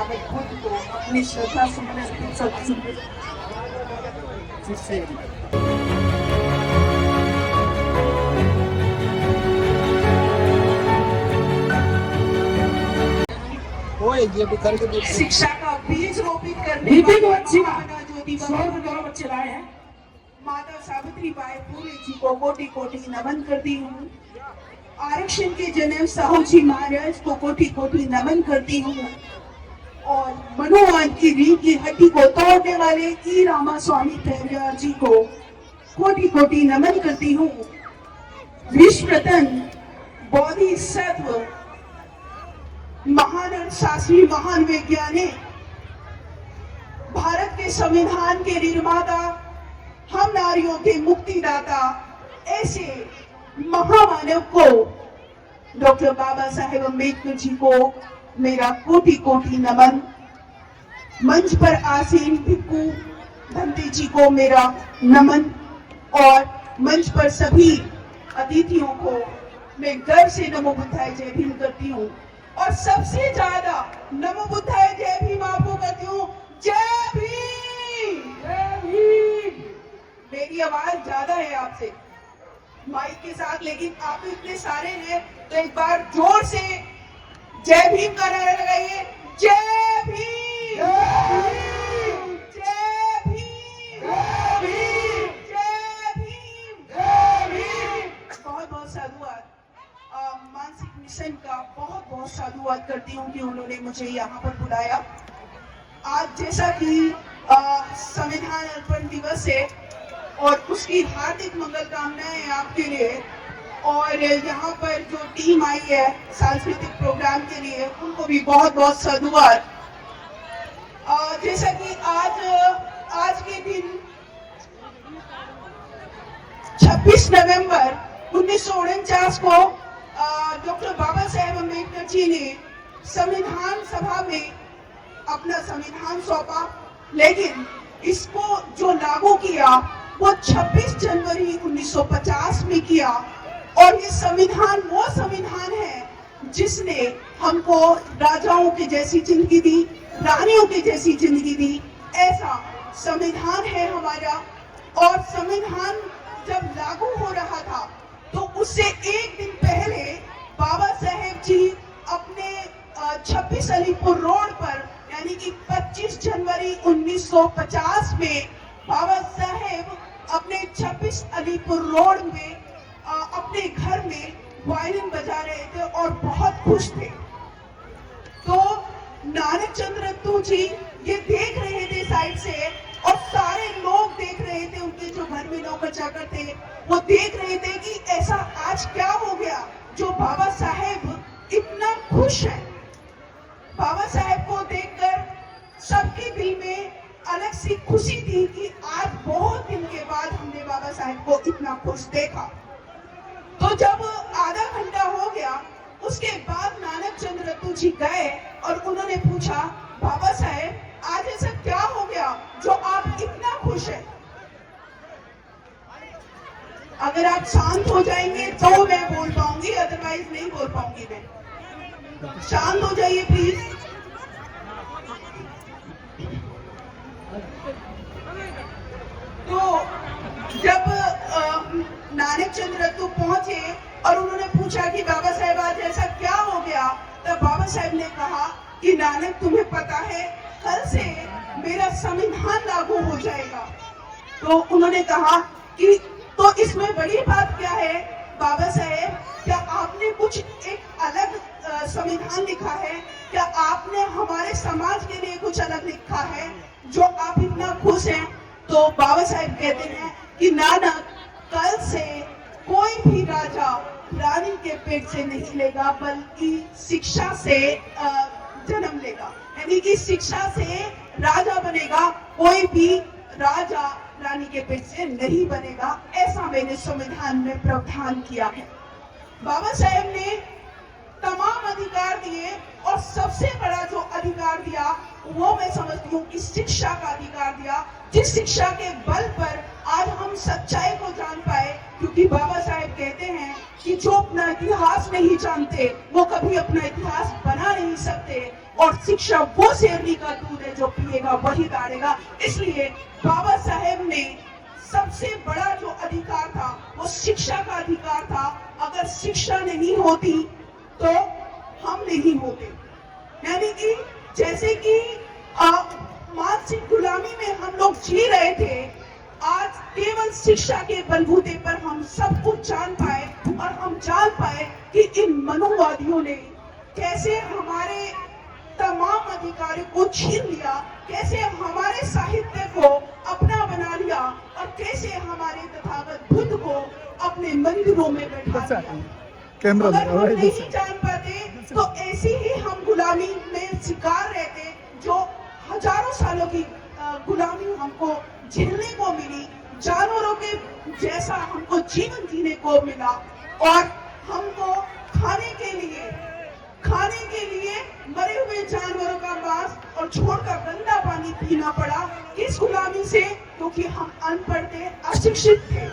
बाबत खुद को अपनी श्रद्धा सुमन सत्संग शिक्षा का बीज रोपित करने बच्चे लाए हैं। माता सावित्री बाई फुले जी को कोटि कोटि नमन करती हूँ। आरक्षण के जनक साहू जी महाराज को कोटि कोटि नमन करती हूँ। और मनोवाद की रीढ़ की हड्डी को तोड़ने वाले ई रामा स्वामी तेलियार जी को कोटि कोटि नमन करती हूँ। विश्व रतन बोधिसत्व महान अर्थशास्त्री महान वैज्ञानिक भारत के संविधान के निर्माता हम नारियों के मुक्तिदाता ऐसे महामानव को डॉक्टर बाबा साहेब अम्बेडकर जी को मेरा कोटि कोटि नमन। मंच पर आसीन भिक्खू धनते जी को मेरा नमन और मंच पर सभी अतिथियों को मैं गर्व से नमो बुद्धाय जय भीम करती हूँ। और सबसे ज्यादा नमो बुद्धाय जय भीम आपको करती हूँ। जय भीम जय भीम। मेरी आवाज ज्यादा है आपसे माइक के साथ, लेकिन आप इतने सारे हैं तो एक बार जोर से जय भीम का नारा लगाइए। जय भीम जय भीम जय भीम जय भीम जय भीम। बहुत बहुत साधुवाद मानसिक मिशन का बहुत बहुत साधुवाद करती हूँ कि उन्होंने मुझे यहाँ पर बुलाया। आज जैसा कि संविधान अर्पण दिवस है और उसकी हार्दिक मंगल कामनाएं आपके लिए। और यहाँ पर जो टीम आई है सांस्कृतिक प्रोग्राम के लिए उनको भी बहुत बहुत साधुवाद। जैसा कि आज के दिन 26 नवंबर 1949 को डॉक्टर बाबा साहेब अम्बेडकर जी ने संविधान सभा में अपना संविधान सौंपा, लेकिन इसको जो लागू किया वो 26 जनवरी 1950 में किया। और ये संविधान वो संविधान है जिसने हमको राजाओं की जैसी जिंदगी दी, रानियों की जैसी जिंदगी दी। ऐसा संविधान है हमारा। और संविधान जब लागू हो रहा था तो उससे एक दिन पहले बाबा साहेब जी अपने 26 अलीपुर रोड पर यानी कि 25 जनवरी 1950 में बाबा साहेब अपने 26 अलीपुर रोड में अपने घर में वायलिन बजा रहे थे और बहुत खुश थे। तो नानक चंद्र रत्तू जी ये देख रहे थे साइड से और सारे लोग देख रहे थे, उनके जो घर में नौकर चाकर थे वो देख रहे थे कि ऐसा आज क्या हो गया जो बाबा साहेब इतना खुश है। बाबा साहेब को देखकर सबके दिल में अलग सी खुशी थी कि आज बहुत दिन के बाद हमने बाबा साहेब को इतना खुश देखा। तो जब आधा घंटा हो गया उसके बाद नानक चंद्र रत्तू जी गए और उन्होंने पूछा बाबा साहेब आज ऐसा क्या हो गया जो आप इतना खुश हैं। अगर आप शांत हो जाएंगे तो मैं बोल पाऊंगी, अदरवाइज नहीं बोल पाऊंगी मैं। शांत हो जाइए प्लीज। तो जब नानक चंद्र रत्तू पहुंचे और उन्होंने पूछा कि बाबा साहेब आज ऐसा क्या हो गया, तब बाबा साहेब ने कहा कि नानक तुम्हें पता है कल से मेरा संविधान लागू हो जाएगा। तो उन्होंने कहा कि तो इसमें बड़ी बात क्या है बाबा साहेब, क्या आपने कुछ एक अलग संविधान लिखा है, क्या आपने हमारे समाज के लिए कुछ अलग लिखा है जो आप इतना खुश हैं। तो बाबा साहेब कहते हैं कि नानक कल से कोई भी राजा रानी के पेट से नहीं लेगा बल्कि शिक्षा से जन्म लेगा, यानी कि शिक्षा से राजा बनेगा, कोई भी राजा रानी के पेट से नहीं बनेगा। ऐसा मैंने संविधान में प्रावधान किया है। बाबा साहेब ने तमाम अधिकार दिए और सबसे बड़ा जो अधिकार दिया वो मैं समझती हूँ कि शिक्षा का अधिकार दिया, जिस शिक्षा के बल पर आज हम सच्चाई को जान पाए, क्योंकि बाबा साहेब कहते हैं कि जो अपना इतिहास नहीं जानते वो कभी अपना इतिहास बना नहीं सकते, और शिक्षा वो शेरनी का दूध है जो पिएगा वही दाड़ेगा। इसलिए बाबा साहेब ने सबसे बड़ा जो अधिकार था वो शिक्षा का अधिकार था। अगर शिक्षा नहीं होती तो हम नहीं होते। यानी कि जैसे कि मानसिक गुलामी में हम लोग जी रहे थे, आज केवल शिक्षा के बलबूते पर हम सब कुछ जान पाए, और हम जान पाए कि इन मनुवादियों ने कैसे हमारे तमाम अधिकारों को छीन लिया, कैसे हमारे साहित्य को अपना बना लिया, और कैसे हमारे तथागत बुद्ध को अपने मंदिरों में बैठा दिया। अगर हम नहीं जान पाते तो ऐसी ही हम गुलामी में शिकार रहते, जो हजारों सालों की गुलामी हमको झेलने को मिली, जानवरों के जैसा हमको जीवन जीने को मिला, और हमको खाने के लिए मरे हुए जानवरों का मांस और छोड़कर गंदा पानी पीना पड़ा। किस गुलामी से? क्योंकि हम अनपढ़ थे, अशिक्षित थे।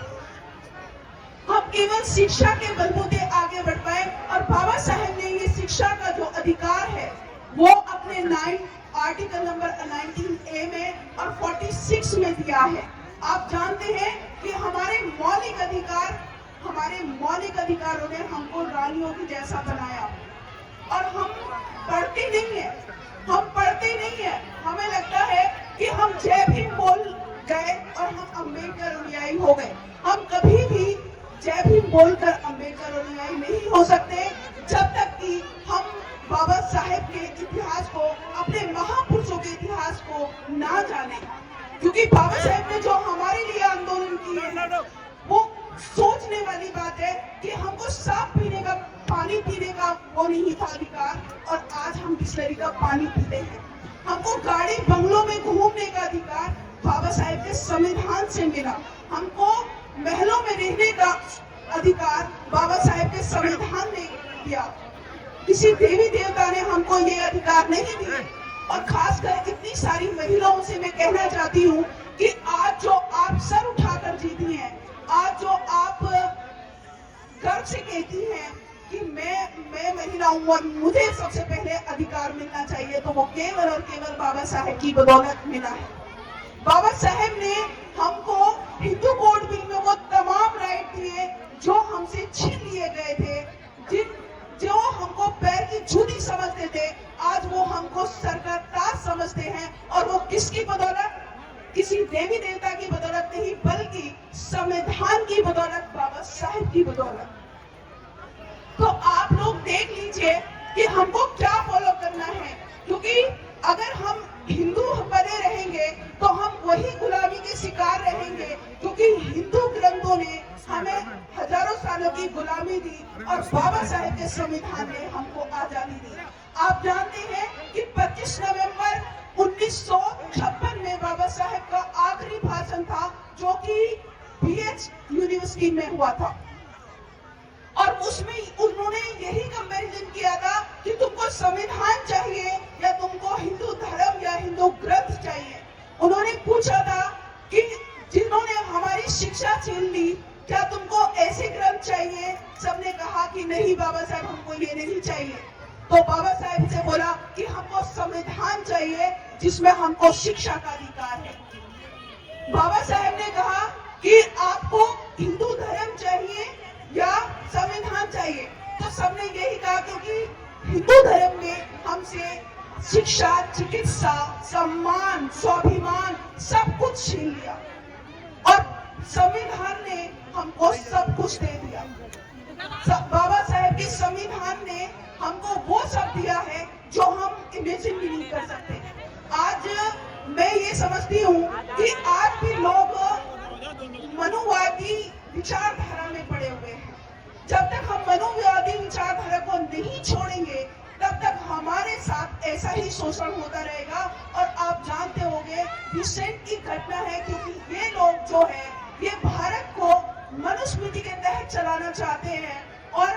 हम केवल शिक्षा के बलबूते आगे बढ़ पाए, और बाबा साहेब ने ये शिक्षा का जो अधिकार है वो अपने आर्टिकल नंबर 19A में और 46 में दिया है। आप जानते हैं कि हमारे मौलिक अधिकारों ने हमको रानियों की जैसा बनाया, और हम पढ़ते नहीं है। हमें लगता है कि हम जय भीम बोल गए और हम अम्बेडकर अनुयायी हो गए। हम कभी भी जय भीम बोलकर अम्बेडकर अनुयायी नहीं हो सकते जब तक कि हम बाबा साहेब के इतिहास को, अपने महापुरुषों के इतिहास को ना जाने। क्योंकि बाबा साहेब ने जो हमारे लिए आंदोलन किए वो सोचने वाली बात है कि हमको साफ पीने का पानी पीने का वो नहीं था अधिकार, और आज हम बिस्लरी का पानी पीते हैं। हमको गाड़ी बंगलों में घूमने का अधिकार बाबा साहेब के संविधान से मिला। हमको महलों में रहने का अधिकार बाबा साहेब के संविधान ने दिया। किसी देवी देवता ने हमको ये अधिकार नहीं दिए। और खासकर इतनी सारी महिलाओं से मैं कहना चाहती हूँ कि आज जो आप सर उठाकर जीती हैं, आज जो आप गर्व से कहती हैं कि मैं महिला हूँ और मुझे सबसे पहले अधिकार मिलना चाहिए, तो वो केवल और केवल बाबा साहेब की बदौलत मिला है। बाबा साहेब ने हमको हिंदू कोड बिल में वो तमाम राइट दिए जो हमसे छीन लिए गए थे, जो हमको पैर की जूती समझते थे, आज वो हमको सर का ताज समझते हैं। और वो किसकी बदौलत? किसी देवी देवता की बदौलत नहीं, बल्कि संविधान की बदौलत, बाबा साहेब की बदौलत। तो आप लोग देख लीजिए कि हमको क्या फॉलो करना है, क्योंकि अगर हम हिंदू बने रहेंगे तो हम वही गुलामी के शिकार रहेंगे, क्योंकि हिंदू ग्रंथों ने हमें हजारों सालों की गुलामी दी और बाबा साहेब के संविधान ने हमको आजादी दी। आप जानते हैं कि 25 नवंबर 1956 में बाबा साहेब का आखिरी भाषण था, जो कि BH यूनिवर्सिटी में हुआ था, और उसमें उन्होंने यही कंपैरिजन किया था कि तुमको संविधान चाहिए या तुमको हिंदू धर्म या हिंदू ग्रंथ चाहिए। उन्होंने पूछा था कि जिन्होंने हमारी शिक्षा छीन ली, क्या तुमको ऐसे ग्रंथ चाहिए? सबने कहा कि नहीं बाबा साहब, हमको ये नहीं चाहिए। तो बाबा साहब से बोला कि हमको संविधान चाहिए जिसमें हमको शिक्षा का अधिकार है। बाबा साहब ने कहा कि आपको हिंदू धर्म चाहिए या संविधान चाहिए, तो सबने यही कहा क्योंकि हिंदू धर्म ने हमसे शिक्षा, चिकित्सा, सम्मान, स्वाभिमान सब कुछ छीन लिया, और संविधान ने हमको सब कुछ दे दिया। बाबा साहेब के संविधान ने हमको वो सब दिया है जो हम इमेजिन भी नहीं कर सकते। आज मैं ये समझती हूँ कि आज भी लोग मनुवादी विचारधारा में पड़े हुए हैं। जब तक हम मनुवादी विचारधारा को नहीं छोड़ेंगे, तब तक हमारे साथ ऐसा ही शोषण होता रहेगा। और आप जानते होंगे रिसेंट की घटना है, क्योंकि ये लोग जो है ये भारत को मनुस्मृति के तहत चलाना चाहते हैं, और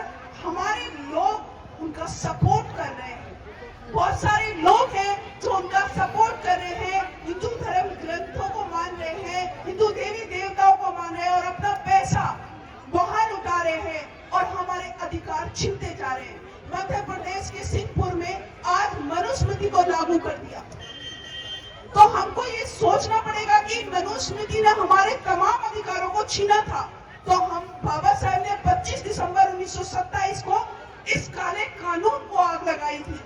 हमारे लोग उनका सपोर्ट कर रहे हैं। बहुत सारे लोग हैं जो उनका सपोर्ट कर रहे हैं, हिंदू धर्म ग्रंथों को मान रहे हैं, हिंदू देवी देवताओं को मान रहे हैं, और अपना पैसा हमको ये सोचना पड़ेगा कि मनुस्मृति ने हमारे तमाम अधिकारों को छीना था, तो हम बाबा साहब ने 25 दिसंबर 1927 को इस काले कानून को आग लगाई थी।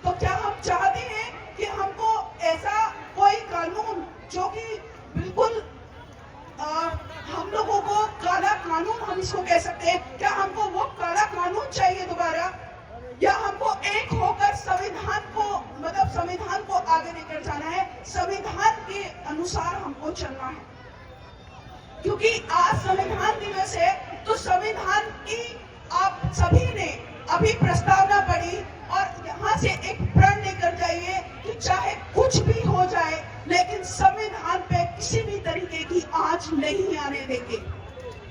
तो क्या हम चाहते हैं कि हमको ऐसा कोई कानून जो कि बिल्कुल हम लोगों को काला कानून हम इसको कह सकते हैं, क्या हमको वो काला कानून चाहिए दोबारा, या हमको एक होकर संविधान को मतलब संविधान को आगे लेकर जाना है, संविधान के अनुसार हमको चलना है। क्योंकि आज संविधान दिवस है, तो संविधान की आप सभी ने अभी प्रस्तावना पढ़ी और यहाँ से एक प्रण लेकर जाइए कि चाहे कुछ भी हो जाए लेकिन संविधान पे किसी भी तरीके की आंच नहीं आने देंगे।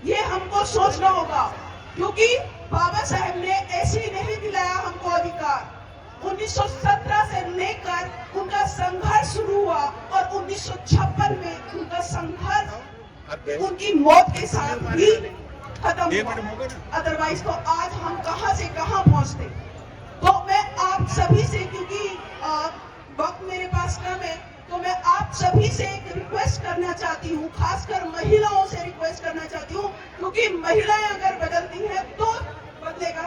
ये हमको सोचना होगा, क्योंकि बाबा साहब ने ऐसे ही नहीं दिलाया हमको अधिकार। 1917 से लेकर उनका संघर्ष शुरू हुआ और 1956 में उनका संघर्ष उनकी मौत के साथ ही खत्म हुआ। अदरवाइज तो आज हम कहां से कहां पहुंचते। तो मैं आप सभी से, क्योंकि वक्त मेरे पास कम है, तो मैं आप सभी से एक रिक्वेस्ट करना चाहती हूँ, खासकर महिलाओं से रिक्वेस्ट करना चाहती हूँ, क्योंकि महिलाएं अगर बदलती हैं तो बदलेगा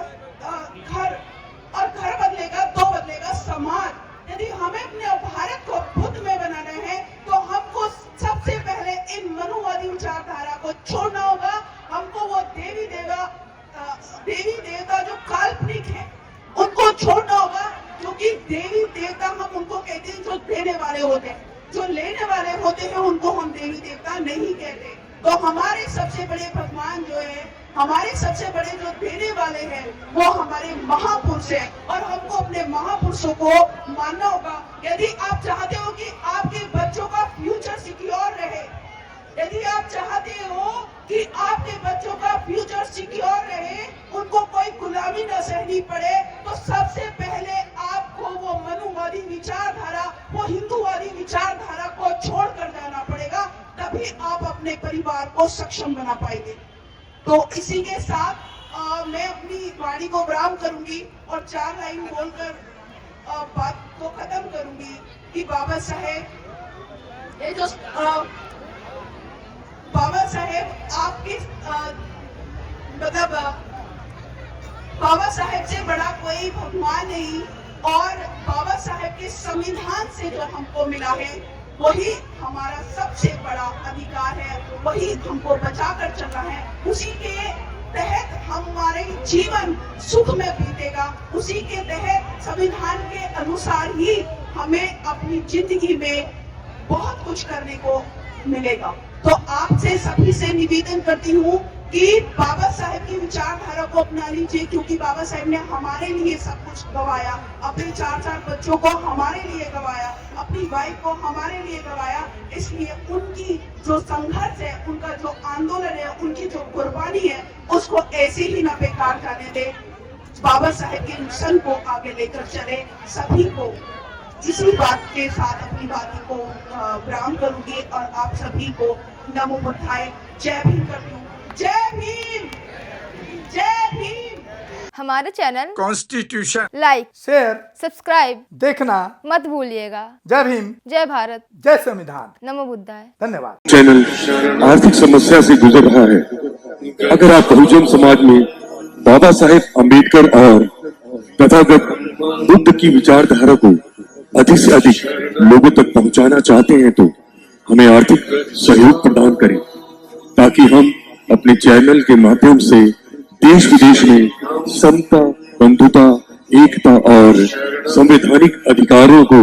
घर, और घर बदलेगा तो बदलेगा समाज। यदि हमें अपने भारत को बुद्धमय बनाना है तो हमको सबसे पहले इन मनुवादी विचारधारा को छोड़ना होगा। हमको वो देवी देवता जो काल्पनिक है उनको छोड़ना होगा, क्योंकि देवी देवता हम उनको कहते हैं जो देने वाले होते हैं, जो लेने वाले होते हैं उनको हम देवी देवता नहीं कहते। तो हमारे सबसे बड़े भगवान जो है, हमारे सबसे बड़े जो देने वाले हैं वो हमारे महापुरुष हैं, और हमको अपने महापुरुषों को मानना होगा। यदि आप चाहते हो कि आपके बच्चों का फ्यूचर सिक्योर रहे, यदि आप चाहते हो कि आपके बच्चों का फ्यूचर सिक्योर रहे, उनको कोई गुलामी न सहनी पड़े, तो सबसे पहले आपको वो मनुवादी विचारधारा, वो हिंदूवादी विचारधारा को छोड़कर जाना पड़ेगा, तभी आप अपने परिवार को सक्षम बना पाएंगे। तो इसी के साथ मैं अपनी वाणी को विराम करूंगी और 4 लाइन बोलकर बात को खत्म करूंगी कि बाबा साहेब, ये जो बाबा साहेब आपके मतलब बाबा साहेब से बड़ा कोई भगवान नहीं, और बाबा साहेब के संविधान से जो हमको मिला है वही हमारा सबसे बड़ा अधिकार है, वही हमको बचा कर चलना है। उसी के तहत हमारे जीवन सुख में बीतेगा, उसी के तहत संविधान के अनुसार ही हमें अपनी जिंदगी में बहुत कुछ करने को मिलेगा। तो आपसे सभी से निवेदन करती हूँ कि बाबा साहेब की विचारधारा को अपना लीजिए, क्योंकि बाबा साहेब ने हमारे लिए सब कुछ गवाया, अपने 4 बच्चों को हमारे लिए गवाया, अपनी वाइफ को हमारे लिए गवाया। इसलिए उनकी जो संघर्ष है, उनका जो आंदोलन है, उनकी जो कुर्बानी है, उसको ऐसे ही न बेकार जाने दे। बाबा साहेब के मिशन को आगे लेकर चले। सभी को इसी बात के साथ अपनी बातों को विराम करूंगी और आप सभी को नमो बुद्धाय, जय भीम करती हूँ। जय भीम, जय भीम। हमारे channel constitution like, share, subscribe देखना मत भूलिएगा। जय भीम, जय भारत, जय संविधान। नमो बुद्धाय। धन्यवाद। चैनल आर्थिक समस्या से गुजर रहा है। अगर आप बहुजन समाज में बाबा साहेब अम्बेडकर और तथागत बुद्ध की विचारधारा को अधिक से अधिक लोगों तक पहुंचाना चाहते हैं तो हमें आर्थिक सहयोग प्रदान करें, ताकि हम अपने चैनल के माध्यम से देश विदेश में समता, बंधुता, एकता और संवैधानिक अधिकारों को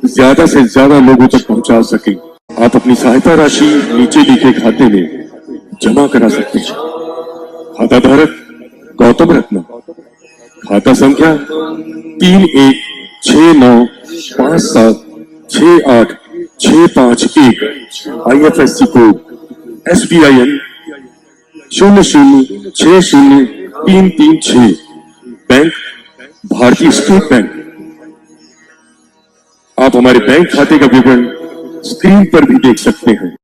ज्यादा से ज्यादा लोगों तक पहुंचा सकें। आप अपनी सहायता राशि नीचे लिखे खाते में जमा करा सकते हैं। खाता धारक गौतम रत्न, खाता संख्या 3169576865 IFSC कोड SBIN 0060336, बैंक भारतीय स्टेट बैंक। आप हमारे बैंक खाते का विवरण स्क्रीन पर भी देख सकते हैं।